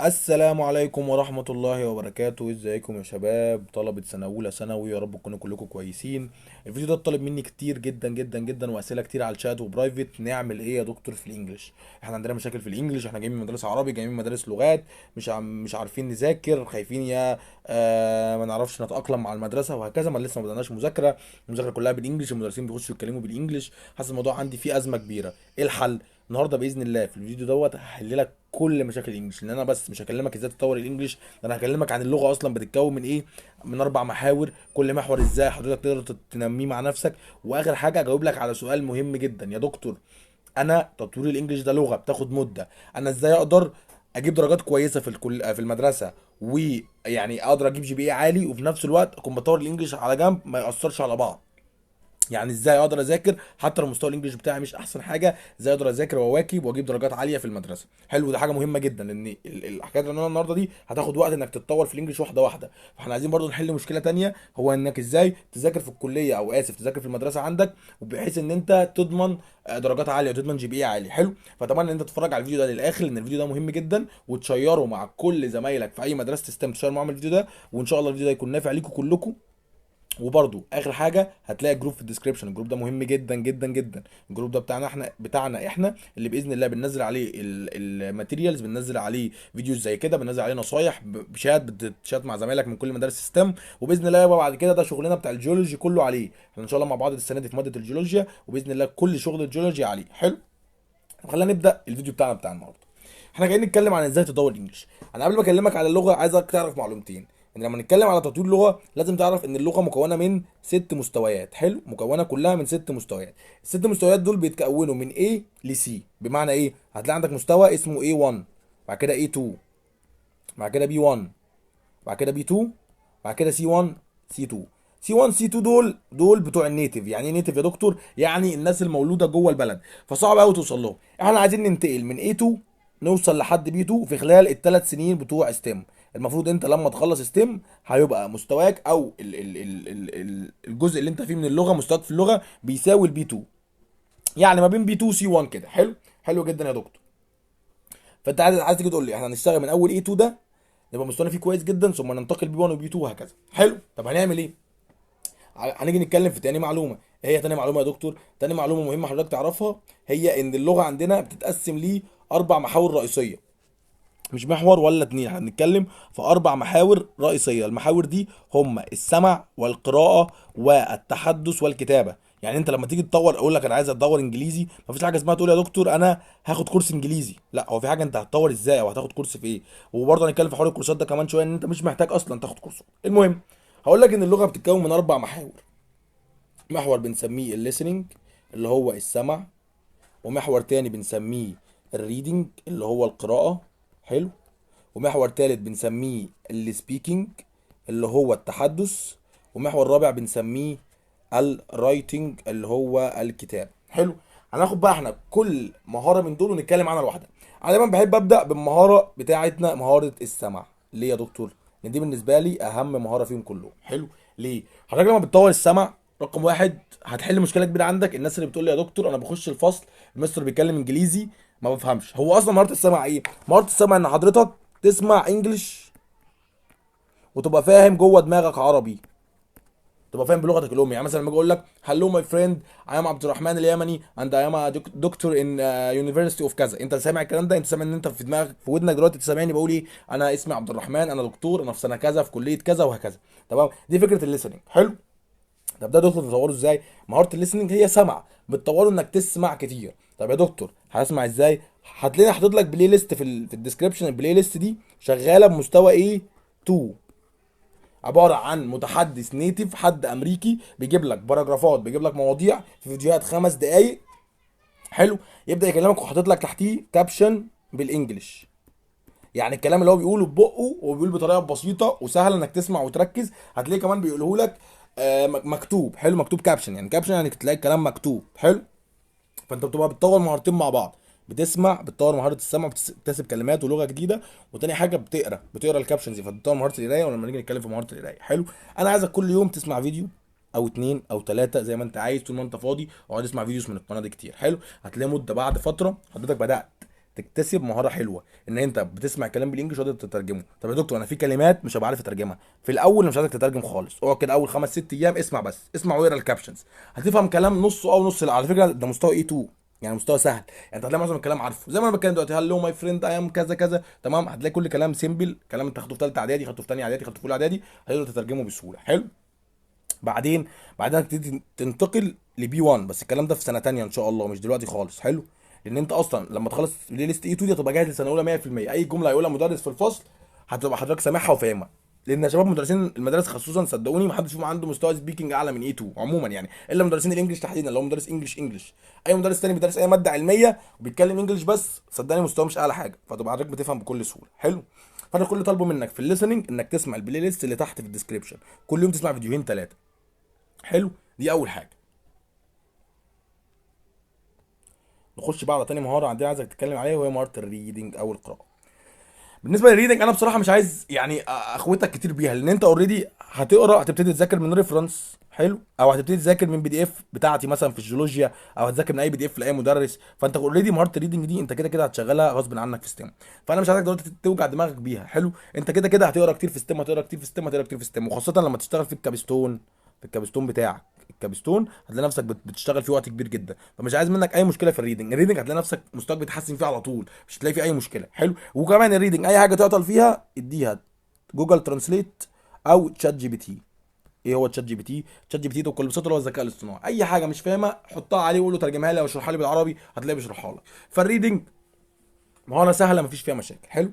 السلام عليكم ورحمة الله وبركاته. ازيكم يا شباب طلبة سنة أولى ثانوي؟ يا رب تكونوا كلكم كويسين. الفيديو ده طلب مني كتير جدا جدا جدا وأسئلة كتير على الشات وبرايفت. نعمل ايه يا دكتور في الانجليش؟ احنا عندنا مشاكل في الانجليش، احنا جايين من مدرسة عربي، جايين من مدارس لغات، مش عارفين نذاكر، خايفين يا ما نعرفش نتأقلم مع المدرسة وهكذا. ما لسه ما بدأناش مذاكرة، المذاكرة كلها بالانجليش، المدرسين بيخشوا يتكلموا بالانجليش. حاسس الموضوع عندي فيه أزمة كبيرة. ايه الحل؟ النهارده باذن الله في الفيديو دوت هحل لك كل مشاكل الانجليش، لان انا بس مش هكلمك ازاي تطور الانجليش، ده انا هكلمك عن اللغه اصلا بتتكون من ايه، من 4 محاور، كل محور ازاي حضرتك تقدر تنميه مع نفسك. واخر حاجه اجاوب لك على سؤال مهم جدا: يا دكتور انا تطوير الانجليش ده لغه بتاخد مده، انا ازاي اقدر اجيب درجات كويسه في المدرسه، ويعني اقدر اجيب جي بي اي عالي، وفي نفس الوقت اكون بطور الانجليش على جنب ما ياثرش على بعض؟ يعني ازاي اقدر اذاكر حتى لو مستوى الانجليش بتاعي مش احسن حاجه، ازاي اقدر اذاكر واواكب واجيب درجات عاليه في المدرسه؟ حلو، ده حاجه مهمه جدا، لان الحاجات اللي انا النهارده دي هتاخد وقت انك تتطور في الانجليش واحده واحده. فاحنا عايزين برضو نحل مشكله تانية، هو انك ازاي تذاكر في الكليه، او اسف تذاكر في المدرسه عندك، وبحيث ان انت تضمن درجات عاليه وتضمن جي بي اي عالي. حلو، فطبعا ان انت تتفرج على الفيديو ده للاخر، لان الفيديو ده مهم جدا، وتشيره مع كل زمايلك في اي مدرسه ستيم، تشير معاهم الفيديو ده، وان شاء الله الفيديو ده يكون نافع ليكم كلكم. وبرضو اخر حاجه هتلاقي جروب في الديسكريبشن، الجروب ده مهم جدا جدا جدا. الجروب ده بتاعنا احنا اللي باذن الله بننزل عليه الماتيريالز، بننزل عليه فيديوز زي كده، بننزل عليه نصايح بشات، بتشات مع زمايلك من كل مدارس ستيم، وباذن الله يبقى بعد كده ده شغلنا بتاع الجيولوجي كله عليه. احنا ان شاء الله مع بعض السنه دي في ماده الجيولوجيا، وباذن الله كل شغل الجيولوجي عليه. حلو، خلينا نبدا الفيديو بتاعنا بتاع النهارده. احنا جايين نتكلم عن ازاي تطور الانجليش. انا قبل ما اكلمك على اللغه عايزك تعرف معلومتين: ان لما نتكلم على تطوير لغه لازم تعرف ان اللغه مكونه من 6 مستويات. حلو، مكونه كلها من 6 مستويات. ال6 مستويات دول بيتكونوا من A ل C. بمعنى ايه؟ هتلاقي عندك مستوى اسمه A1، بعد كده A2، بعد كده B1، بعد كده B2، بعد كده C1، C2. C1 C2 دول بتوع النيتيف. يعني ايه نيتيف يا دكتور؟ يعني الناس المولوده جوه البلد، فصعب قوي توصل لهم. احنا عايزين ننتقل من A2 نوصل لحد B2 في خلال ال3 سنين بتوع ستيم. المفروض انت لما تخلص ستيم هيبقى مستواك، او الجزء اللي انت فيه من اللغه، مستواك في اللغه بيساوي البي 2، يعني ما بين بي 2 سي 1 كده. حلو، حلو جدا يا دكتور. فانت عايز تيجي تقول لي احنا هنشتغل من اول اي 2 ده يبقى مستوانا فيه كويس جدا، ثم ننتقل بي 1 وبي 2 وهكذا. حلو، طب هنعمل ايه؟ هنيجي نتكلم في تاني معلومه. ايه هي تاني معلومه يا دكتور؟ تاني معلومه مهمه حضرتك تعرفها هي ان اللغه عندنا بتتقسم ل 4 محاور رئيسيه، مش محور ولا اتنين، احنا بنتكلم في 4 محاور رئيسيه. المحاور دي هم السمع والقراءه والتحدث والكتابه. يعني انت لما تيجي تطور، اقول لك انا عايز اتطور انجليزي، مفيش حاجه اسمها تقول يا دكتور انا هاخد كورس انجليزي. لا، هو في حاجه انت هتطور ازاي، او هتاخد كورس في ايه. وبرضه هنتكلم في حوار الكورسات ده كمان شويه، ان انت مش محتاج اصلا تاخد كورسات. المهم، هقول لك ان اللغه بتتكون من 4 محاور. محور بنسميه الليسننج اللي هو السمع، ومحور تاني بنسميه الريدنج اللي هو القراءه. حلو، ومحور تالت بنسميه السبيكينج اللي هو التحدث، ومحور رابع بنسميه الرايتنج اللي هو الكتاب. حلو، هناخد بقى احنا كل مهاره من دول ونتكلم عنها لوحدها. انا دايما بحب ابدا بالمهاره بتاعتنا، مهاره السمع. ليه يا دكتور؟ لان دي بالنسبه لي اهم مهاره فيهم كلهم. حلو، ليه؟ حضرتك لما بتطور السمع، رقم واحد هتحل مشكله كبيره عندك. الناس اللي بتقول لي يا دكتور انا بخش الفصل المستر بيتكلم انجليزي ما بفهمش، هو اصلا مهاره السمع ايه؟ مهاره السمع ان حضرتك تسمع انجلش وتبقى فاهم جوه دماغك عربي، تبقى فاهم بلغتك الام. يعني مثلا لما اجي اقول لك هلو ماي فريند اي ام عبد الرحمن اليمني اند اي ام دكتور ان يونيفرستي اوف كذا، انت سامع الكلام ده، انت سامع ان انت في دماغك في ودنك دلوقتي سامعني بقول ايه؟ انا اسمي عبد الرحمن، انا دكتور، انا في سنه كذا في كليه كذا وهكذا. تمام، دي فكره الليسننج. حلو، طب ده يا دكتور تطوره ازاي؟ مهاره الليسننج هي سمع، بتطوره انك تسمع كتير. طب يا دكتور هسمع ازاي؟ هتلاقيني حاطط لك بلاي ليست في الديسكربشن. البلاي ليست دي شغاله بمستوى ايه؟ 2، عباره عن متحدث نيتيف، حد امريكي بيجيب لك باراجرافات، بيجيب لك مواضيع في فيديوهات 5 دقائق. حلو، يبدا يكلمك وحاطط لك تحتيه كابشن بالانجلش. يعني الكلام اللي هو بيقوله ببقه وبيقول بطريقه بسيطه وسهله انك تسمع وتركز، هتلاقيه كمان بيقوله لك مكتوب. حلو، مكتوب كابشن، يعني كابشن يعني تلاقي الكلام مكتوب. حلو، فانت بتبقى بتطور مهارتين مع بعض: بتسمع، بتطور مهاره السمع، بتكتسب كلمات ولغه جديده، وتاني حاجه بتقرا الكابشنز، فبتطور مهاره القرايه. ولما نيجي نتكلم في مهاره القرايه، حلو، انا عايزك كل يوم تسمع فيديو او 2 او 3 زي ما انت عايز، طول ما انت فاضي اقعد اسمع فيديوز من القناه دي كتير. حلو، هتلاقي مده بعد فتره حضرتك بدات تكتسب مهاره حلوه ان انت بتسمع كلام بالانجلش وتقدر تترجمه. طب يا دكتور انا في كلمات مش هبقى عارف اترجمها، في الاول مش عايزك تترجم خالص، اقعد كده اول 5 6 ايام اسمع بس، اسمع واقرا الكابشنز، هتفهم كلام نصه او نص. لا على فكره ده مستوى اي 2، يعني مستوى سهل، يعني انت هتلاقي معظم الكلام عارفه، زي ما انا بتكلم دلوقتي، هلو ماي فريند اي ام كذا كذا، تمام، هتلاقي كل كلام سيمبل، كلام انت خدته في ثالثه اعدادي، خدته في ثانيه اعدادي، خدته في اولى اعدادي، هتقدر تترجمه بسهوله. حلو. بعدين هتبتدي تنتقل لبي 1، بس الكلام ده في سنه تانية ان شاء الله، مش دلوقتي خالص. حلو. لان انت اصلا لما تخلص بلاي ليست اي 2 دي هتبقى جاهز لسنه اولى 100%، اي جمله هيقولها مدرس في الفصل هتبقى حضرتك سامعها وفاهمها. لان يا شباب مدرسين المدارس خصوصا صدقوني ما حدش فيهم عنده مستوى سبيكنج اعلى من اي 2 عموما يعني، الا مدرسين الانجليش تحديدا، لو مدرس انجلش. اي مدرس تاني بيدرس اي ماده علميه وبيتكلم انجليش بس، صدقني مستواه مش اعلى حاجه، فتبقى حضرتك بتفهم بكل سهوله. حلو. فانا كل اللي طالبه منك في الليسننج انك تسمع البلاي ليست اللي تحت في الديسكربشن، كل يوم تسمع فيديوهين 3. حلو. دي اول حاجه. نخش بقى على تاني مهاره عندنا عايزك تتكلم عليها، وهي مهاره الريدنج او القراءه. بالنسبه للريدنج انا بصراحه مش عايز يعني اخوتك كتير بيها، لان انت اوريدي هتقرا، هتبتدي تذاكر من ريفرنس. حلو. او هتبتدي تذاكر من PDF بتاعتي مثلا في الجيولوجيا، او هتذاكر من اي PDF لاي مدرس، فانت اوريدي مهاره الريدنج دي انت كده كده هتشغلها غصب عنك في ستيم، فانا مش عايزك دلوقتي توجع دماغك بيها. حلو. انت كده كده هتقرا كتير في ستيم، هتقرا كتير في ستيم، هتقرا كتير في ستيم، وخاصه لما تشتغل في الكابستون، في الكابستون بتاعك. الكابستون هتلاقي نفسك بتشتغل فيه وقت كبير جدا، فمش عايز منك اي مشكله في الريدنج هتلاقي نفسك مستواك بيتحسن فيه على طول، مش هتلاقي فيه اي مشكله. حلو. وكمان الريدنج اي حاجه تعطل فيها اديها جوجل ترانسليت او تشات جي بي تي. ايه هو تشات جي بي تي؟ تشات جي بي تي ده بكل بساطه اللي هو الذكاء الاصطناعي، اي حاجه مش فاهمها حطها عليه وقول له ترجمها لي او اشرحها لي بالعربي، هتلاقيه بيشرحها لك. فالريدنج مهاره سهله مفيش فيها مشاكل. حلو.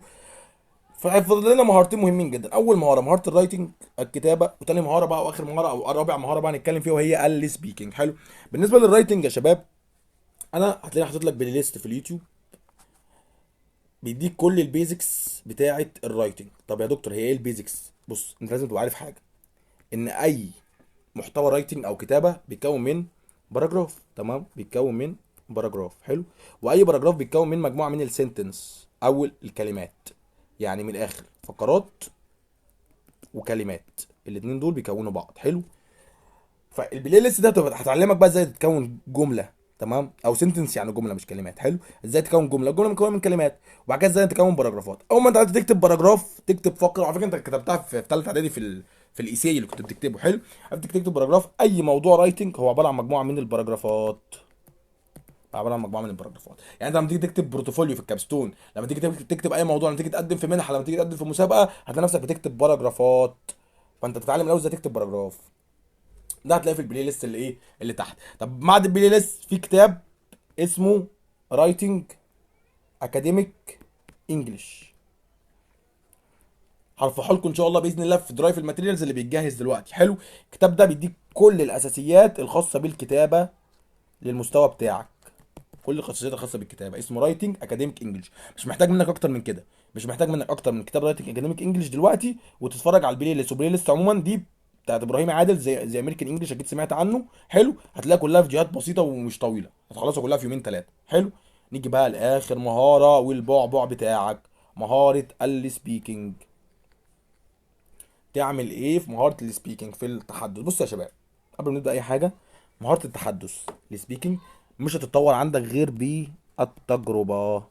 فهيفضل لنا مهارتين مهمين جدا، اول مهاره مهاره الرايتنج الكتابه، وتاني مهاره بقى واخر مهاره او رابع مهاره بقى نتكلم فيها وهي السبيكنج. حلو. بالنسبه للرايتنج يا شباب، انا هتلاقيني حاطط لك بلاي ليست في اليوتيوب بيديك كل البيزكس بتاعه الرايتنج. طب يا دكتور هي ايه البيزكس؟ بص انت لازم تبقى عارف حاجه، ان اي محتوى رايتنج او كتابه بيتكون من باراجراف، تمام، بيتكون من باراجراف. حلو. واي باراجراف بيتكون من مجموعه من السنتنس او الكلمات، يعني من الاخر فقرات وكلمات، الاتنين دول بيكونوا بعض. حلو. فالبلاي ليست ده هتعلمك بقى ازاي تكون جمله، تمام، او سنتنس يعني جمله مش كلمات. حلو. ازاي تكون جمله، الجمله مكونه من كلمات، وبعد كده ازاي تكون باراجرافات. اول ما انت عايز تكتب باراجراف تكتب فقره، على فكره انت كتبتها في ثالثه اعدادي في الايساي اللي كنت بتكتبه. حلو. عايز تكتب باراجراف، اي موضوع رايتنج هو عباره عن مجموعه من الباراجرافات، عباره عن مجموعه من الباراجرافات. يعني انت لما تيجي تكتب بورتفوليو في الكابستون، لما تيجي تكتب اي موضوع، لما تيجي تقدم في منحه، لما تيجي تقدم في مسابقه، هتلاقي نفسك بتكتب باراجرافات. فانت تتعلم الاول ازاي تكتب باراجراف. ده هتلاقيه في البلاي ليست اللي ايه اللي تحت. طب بعد البلاي ليست في كتاب اسمه رايتنج اكاديميك انجلش، هرفعه لكم ان شاء الله باذن الله في درايف الماتيريالز اللي بيتجهز دلوقتي. حلو. الكتاب ده بيديك كل الاساسيات الخاصه بالكتابه للمستوى بتاعك، كل الخصائصات الخاصه بالكتابه، اسمه رايتنج اكاديميك انجلش. مش محتاج منك اكتر من كده، مش محتاج منك اكتر من كتاب رايتنج اكاديميك انجلش دلوقتي، وتتفرج على البلاي ليست. والبلاي ليست عموما دي بتاعت ابراهيم عادل، زي امريكان انجلش، اكيد سمعت عنه. حلو. هتلاقي كلها فيديوهات بسيطه ومش طويله، هتخلصها كلها في يومين 3. حلو. نيجي بقى لاخر مهاره والبعبع بتاعك، مهاره السبيكنج. تعمل ايه في مهاره السبيكنج في التحدث؟ بص يا شباب، قبل ما نبدا اي حاجه، مهاره التحدث السبيكنج مش هتتطور عندك غير بالتجربه.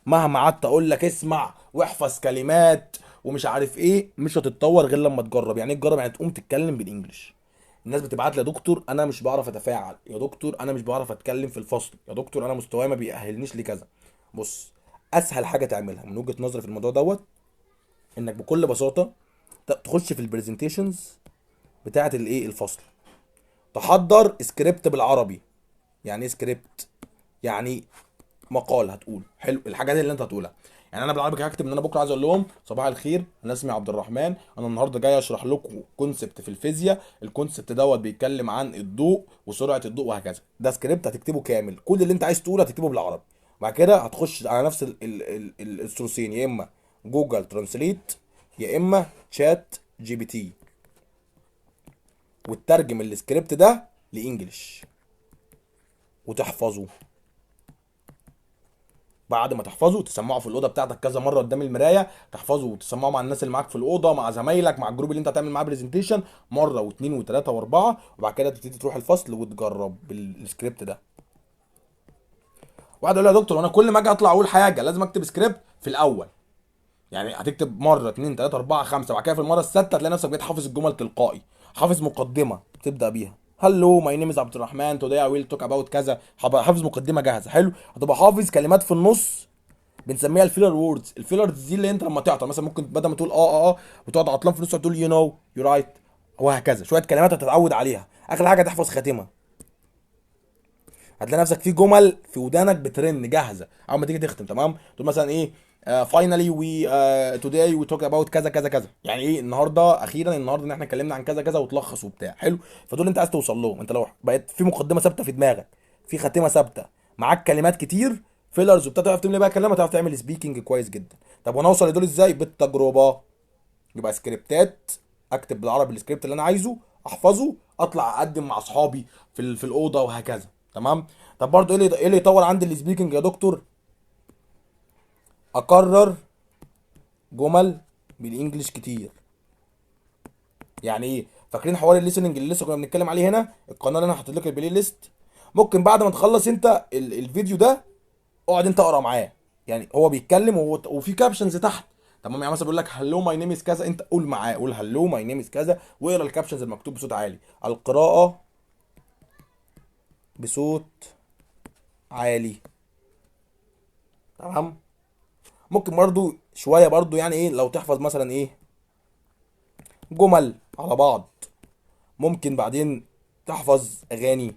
مهما قعدت اقول لك اسمع واحفظ كلمات ومش عارف ايه، مش هتتطور غير لما تجرب. يعني ايه تجرب؟ يعني تقوم تتكلم بالانجلش. الناس بتبعت لي يا دكتور انا مش بعرف اتفاعل، يا دكتور انا مش بعرف اتكلم في الفصل، يا دكتور انا مستواي ما بيأهلنيش لكذا. بص، اسهل حاجه تعملها من وجهه نظري في الموضوع دوت، انك بكل بساطه تخش في البرزنتيشنز بتاعه الايه الفصل، تحضر سكريبت بالعربي. يعني ايه سكريبت؟ يعني مقال هتقول. حلو. الحاجات اللي انت هتقولها، يعني انا بالعربي هكتب ان انا بكره عايز اقول لهم صباح الخير انا اسمي عبد الرحمن، انا النهارده جاي اشرح لكم كونسبت في الفيزياء، الكونسبت دوت بيتكلم عن الضوء وسرعه الضوء وهكذا. ده سكريبت هتكتبه كامل، كل اللي انت عايز تقوله هتكتبه بالعربي. وبعد كده هتخش على نفس الثلثين، يا اما جوجل ترانسليت يا اما شات جي بي تي، وتترجم السكريبت ده لانجلش وتحفظه. بعد ما تحفظه تسمعه في الاوضه بتاعتك كذا مره قدام المرايه، تحفظه وتسمعه مع الناس اللي معاك في الاوضه، مع زمايلك، مع الجروب اللي انت هتعمل معاه برزنتيشن، مره واثنين وثلاثه واربعه. وبعد كده تبتدي تروح الفصل وتجرب بالسكريبت ده. واحد يقول لي يا دكتور انا كل ما اجي اطلع اقول حاجه لازم اكتب سكريبت في الاول؟ يعني هتكتب مره اتنين تلاته اربعه خمسه، وبعد كده في المره السادسه تلاقي نفسك بقيت حافظ الجمل تلقائي، حافظ مقدمه تبدا بيها. هلو ماي نيم از عبد الرحمن توداي اي ويل توك اباوت كذا، هبقى حافظ مقدمه جاهزه. حلو. هتبقى حافظ كلمات في النص بنسميها الفيلر ووردز. الفيلرز دي اللي انت لما تعطل مثلا ممكن بدل ما تقول بتقعد عطلان في النص تقول يو نو يو رايت، وهكذا. شويه كلمات هتتعود عليها. اخر حاجه تحفظ خاتمه. هتلاقي نفسك في جمل في ودانك بترن جاهزه اول ما تيجي تختم. تمام. تقول مثلا ايه، فاينلي وي توداي وي توك اباوت كذا كذا كذا، يعني ايه النهارده، اخيرا النهارده ان احنا اتكلمنا عن كذا كذا وتلخص وبتاع. حلو. فدول انت عايز توصل لهم. انت لو بقيت في مقدمه ثابته في دماغك، في خاتمه ثابته، معاك كلمات كتير فيلرز وبتاع، تعرف تملي بقى كلام، تعرف تعمل سبيكنج كويس جدا. طب وانا اوصل لدول ازاي؟ بالتجربه. يبقى سكريبتات، اكتب بالعربي السكريبت اللي انا عايزه، احفظه، اطلع اقدم مع اصحابي في الاوضه وهكذا. تمام. طب برضه ايه اللي يطور عندي السبيكنج يا دكتور؟ اكرر جمل بالانجلش كتير. يعني ايه؟ فاكرين حوار الليسننج اللي لسه كنا بنتكلم عليه هنا؟ القناه اللي انا حاطط لك البلاي ليست، ممكن بعد ما تخلص انت الفيديو ده اقعد انت اقرا معاه. يعني هو بيتكلم وفي كابشنز تحت. تمام. يعني مثلا بيقول لك هلو ماي نيم از كذا، انت قول معاه، قول هلو ماي نيم از كذا واقرا الكابشنز المكتوب بصوت عالي. القراءه بصوت عالي. تمام. ممكن برضو شويه برضو يعني ايه لو تحفظ مثلا ايه جمل على بعض. ممكن بعدين تحفظ اغاني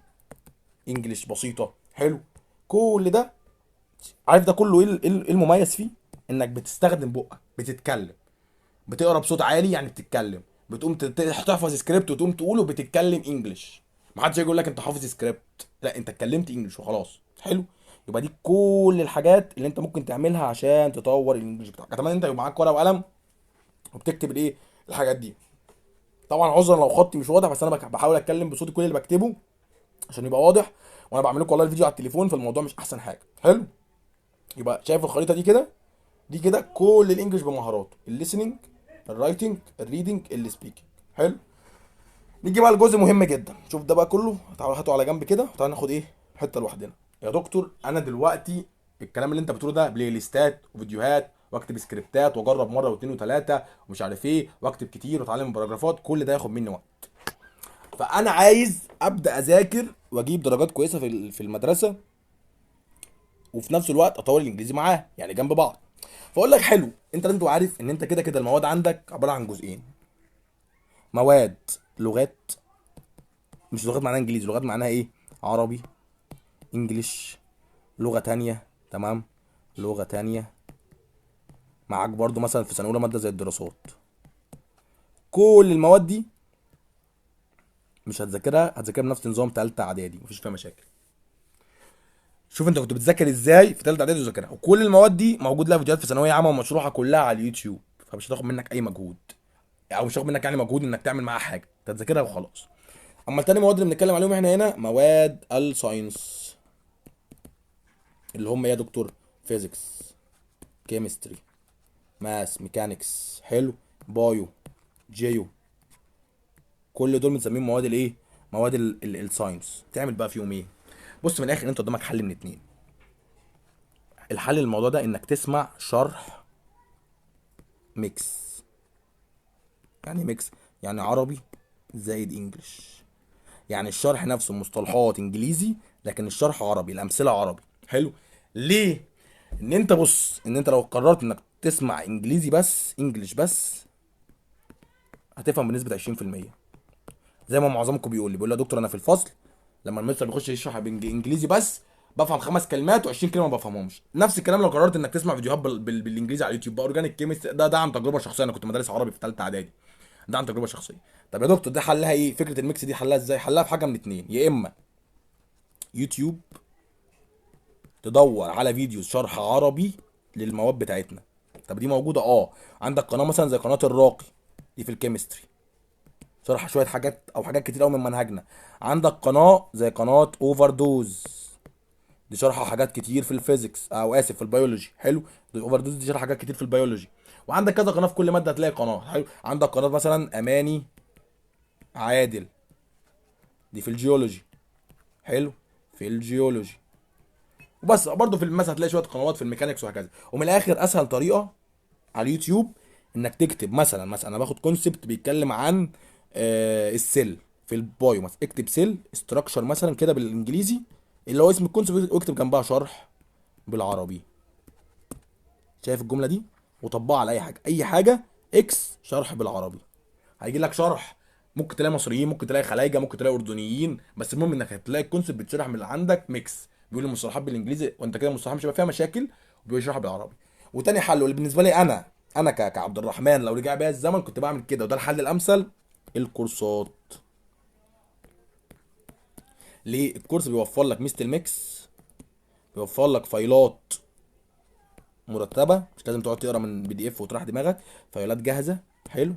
انجليش بسيطه. حلو. كل ده، عارف ده كله ايه إيه المميز فيه؟ انك بتستخدم بقك، بتتكلم، بتقرا بصوت عالي يعني بتتكلم، بتقوم تحفظ سكريبت وتقوم تقوله، بتتكلم انجلش. محدش يجي يقول لك انت حافظ سكريبت، لا انت اتكلمت انجلش وخلاص. حلو. يبقى دي كل الحاجات اللي انت ممكن تعملها عشان تطور الانجليش بتاعك. اتمنى انت يبقى معاك ورقه وقلم وبتكتب الايه الحاجات دي. طبعا عذرا لو خطي مش واضح، بس انا بحاول اتكلم بصوتي كل اللي بكتبه عشان يبقى واضح، وانا بعمل لكم والله الفيديو على التليفون فالموضوع مش احسن حاجه. حلو. يبقى شايف الخريطه دي كده؟ دي كده كل الانجليش بمهاراته: الليسننج، الرايتنج، الريدنج، السبيكنج. حلو. نيجي بقى لجزء مهم جدا. شوف ده بقى كله، تعالوا هاتوا على جنب كده وتعالوا ناخد ايه حته لوحدنا. يا دكتور انا دلوقتي الكلام اللي انت بتقوله ده بلاي ليستات وفيديوهات واكتب سكريبتات واجرب مره واثنين وثلاثه ومش عارف ايه واكتب كتير واتعلم باراجرافات، كل ده ياخد مني وقت. فانا عايز ابدا اذاكر واجيب درجات كويسه في المدرسه، وفي نفس الوقت اطور الانجليزي معاه يعني جنب بعض. فاقول لك حلو، انت لازم تبقى عارف ان انت كده كده المواد عندك عباره عن جزئين: مواد لغات، مش لغات معناها انجليزي، لغات معناها ايه؟ عربي، انجليش، لغه تانية. تمام. لغه تانية. معاك برضو مثلا في سنه اولى ماده زي الدراسات. كل المواد دي مش هتذاكرها بنفس نظام تالتة اعدادي، مفيش فيها مشاكل. شوف انت كنت بتذاكر ازاي في تالتة اعدادي وذاكرها، وكل المواد دي موجود لها فيديوهات في ثانويه عامه ومشروحه كلها على اليوتيوب، فمش هتاخد منك اي مجهود، او مش هتاخد منك يعني مجهود انك تعمل معاها حاجه، انت تذاكرها وخلاص. اما التاني مواد اللي بنتكلم عليهم احنا هنا مواد الساينس، اللي هم يا دكتور فيزيكس، كيمستري، ماس، ميكانيكس. حلو. بايو، جيو. كل دول بنسميهم مواد الايه؟ مواد الساينس. تعمل بقى فيهم ايه؟ بص من الاخر انت قدامك حل من اتنين. الحل للموضوع ده انك تسمع شرح ميكس. يعني إيه ميكس؟ يعني عربي زائد انجلش. يعني الشرح نفسه مصطلحات انجليزي لكن الشرح عربي، الامثله عربي. حلو. ليه؟ ان انت بص، ان انت لو قررت انك تسمع انجليزي بس، انجلش بس، هتفهم بنسبه 20%. زي ما معظمكم بيقول لي يا دكتور انا في الفصل لما المستر بيخش يشرح بالانجليزي بس بفهم 5 كلمات و20 كلمه ما بفهمهمش. نفس الكلام لو قررت انك تسمع فيديوهات بالانجليزي على اليوتيوب بقى اورجانيك كيمست، ده عن تجربه شخصيه، انا كنت مدرس عربي في ثالثه اعدادي، ده عن تجربه شخصيه. طب يا دكتور ده حلها ايه؟ فكره الميكس دي حلها ازاي؟ حلها في حاجه من اتنين: يا اما يوتيوب تدور على فيديوز شرح عربي للمواد بتاعتنا. طب دي موجوده عندك قناه مثلا زي قناه الراقي، دي في الكيمستري، شرح شويه حاجات او حاجات كتير قوي من منهجنا. عندك قناه زي قناه اوفر دوز، دي شرح حاجات كتير في الفيزيكس او اسف في البيولوجي. حلو. دي اوفر دوز دي شرح حاجات كتير في البيولوجي. وعندك كذا قناه في كل ماده هتلاقي قناه. حلو. عندك قناه مثلا اماني عادل، دي في الجيولوجي. حلو. في الجيولوجي. وبس. برضه في الماس هتلاقي شويه قنوات في الميكانيكس وهكذا. ومن الاخر اسهل طريقه على اليوتيوب انك تكتب مثلا انا باخد كونسبت بيتكلم عن السيل في البايو مثلا، اكتب سيل استراكشر مثلا كده بالانجليزي اللي هو اسم الكونسبت، واكتب جنبها شرح بالعربي. شايف الجمله دي؟ وطبقها على اي حاجه، اي حاجه اكس شرح بالعربي، هيجي لك شرح. ممكن تلاقي مصريين، ممكن تلاقي خلايجه، ممكن تلاقي اردنيين، بس المهم انك هتلاقي الكونسيبت بيتشرح من اللي عندك ميكس، بيقول المصطلحات بالانجليزي وانت كده المصطلحات مش هيبقى فيها مشاكل، وبيشرح بالعربي. وتاني حل واللي بالنسبه لي انا كعبد الرحمن لو رجع بيا الزمن كنت بعمل كده، وده الحل الامثل، الكورسات. ليه؟ الكورس بيوفر لك ميزه الميكس، بيوفر لك فايلات مرتبه، مش لازم تقعد تقرا من بي دي اف وتروح دماغك، فايلات جاهزه. حلو.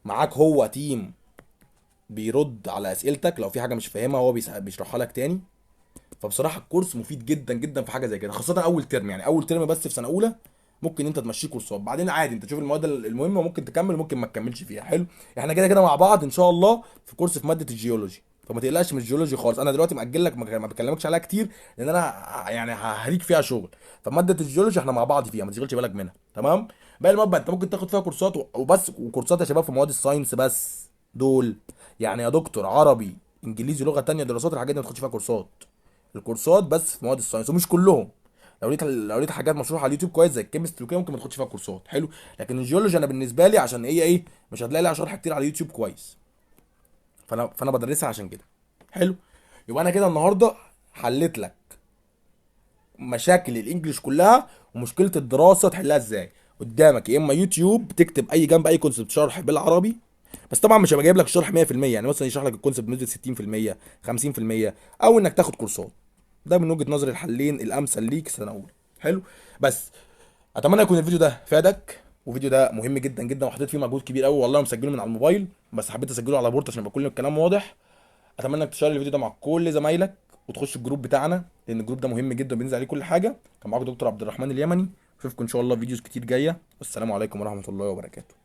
معاك هو تيم بيرد على اسئلتك لو في حاجه مش فاهمها، هو بيشرحها لك تاني. فبصراحه الكورس مفيد جدا جدا في حاجه زي كده، خاصه اول ترم. يعني اول ترم بس في سنه اولى ممكن انت تمشيه كورسات، بعدين عادي انت تشوف المواد المهمه ممكن تكمل وممكن ما تكملش فيها. حلو. احنا كده كده مع بعض ان شاء الله في كورس في ماده الجيولوجي، فما تقلقش من الجيولوجي خالص. انا دلوقتي مأجل لك، ما بكلمكش عليها كتير لان انا يعني ههريك فيها شغل. فماده الجيولوجي احنا مع بعض فيها، ما تشغلش بالك منها. تمام. باقي المواد بقى انت ممكن تاخد فيها كورسات وبس. وكورسات يا شباب في مواد الساينس بس دول. يعني يا دكتور عربي، انجليزي، لغه تانية، دراسات، الحاجات دي ما تاخدش فيها كورسات. الكورسات بس في مواد الساينس، ومش كلهم. لو لقيت حاجات مشروحه على اليوتيوب كويس زي الكيمستري وكده ممكن ما تاخدش فيها كورسات. حلو. لكن الجيولوجي انا بالنسبه لي عشان هي ايه، مش هتلاقي لها شرح كتير على اليوتيوب كويس، فانا بدرسها عشان كده. حلو. يبقى انا كده النهارده حليت لك مشاكل الانجليش كلها، ومشكله الدراسه تحلها ازاي. قدامك يا اما يوتيوب تكتب اي جنب اي كونسبت شرح بالعربي، بس طبعا مش هبقى جايب لك الشرح 100%، يعني مثلا يشرح لك الكونسبت بنسبه 60% 50%، او انك تاخد كورسات. ده من وجهة نظري الحلين الامثل ليك سنه اولى. حلو. بس اتمنى يكون الفيديو ده فادك، والفيديو ده مهم جدا جدا وحطيت فيه مجهود كبير قوي، والله مسجله من على الموبايل بس حبيت اسجله على بورت عشان يبقى كل الكلام واضح. اتمنى انك تشير الفيديو ده مع كل زمايلك وتخش الجروب بتاعنا، لان الجروب ده مهم جدا بينزل عليه كل حاجه. كان معاكم دكتور عبد الرحمن اليمني، اشوفكم ان شاء الله في فيديوز كتير جايه، والسلام عليكم ورحمه الله وبركاته.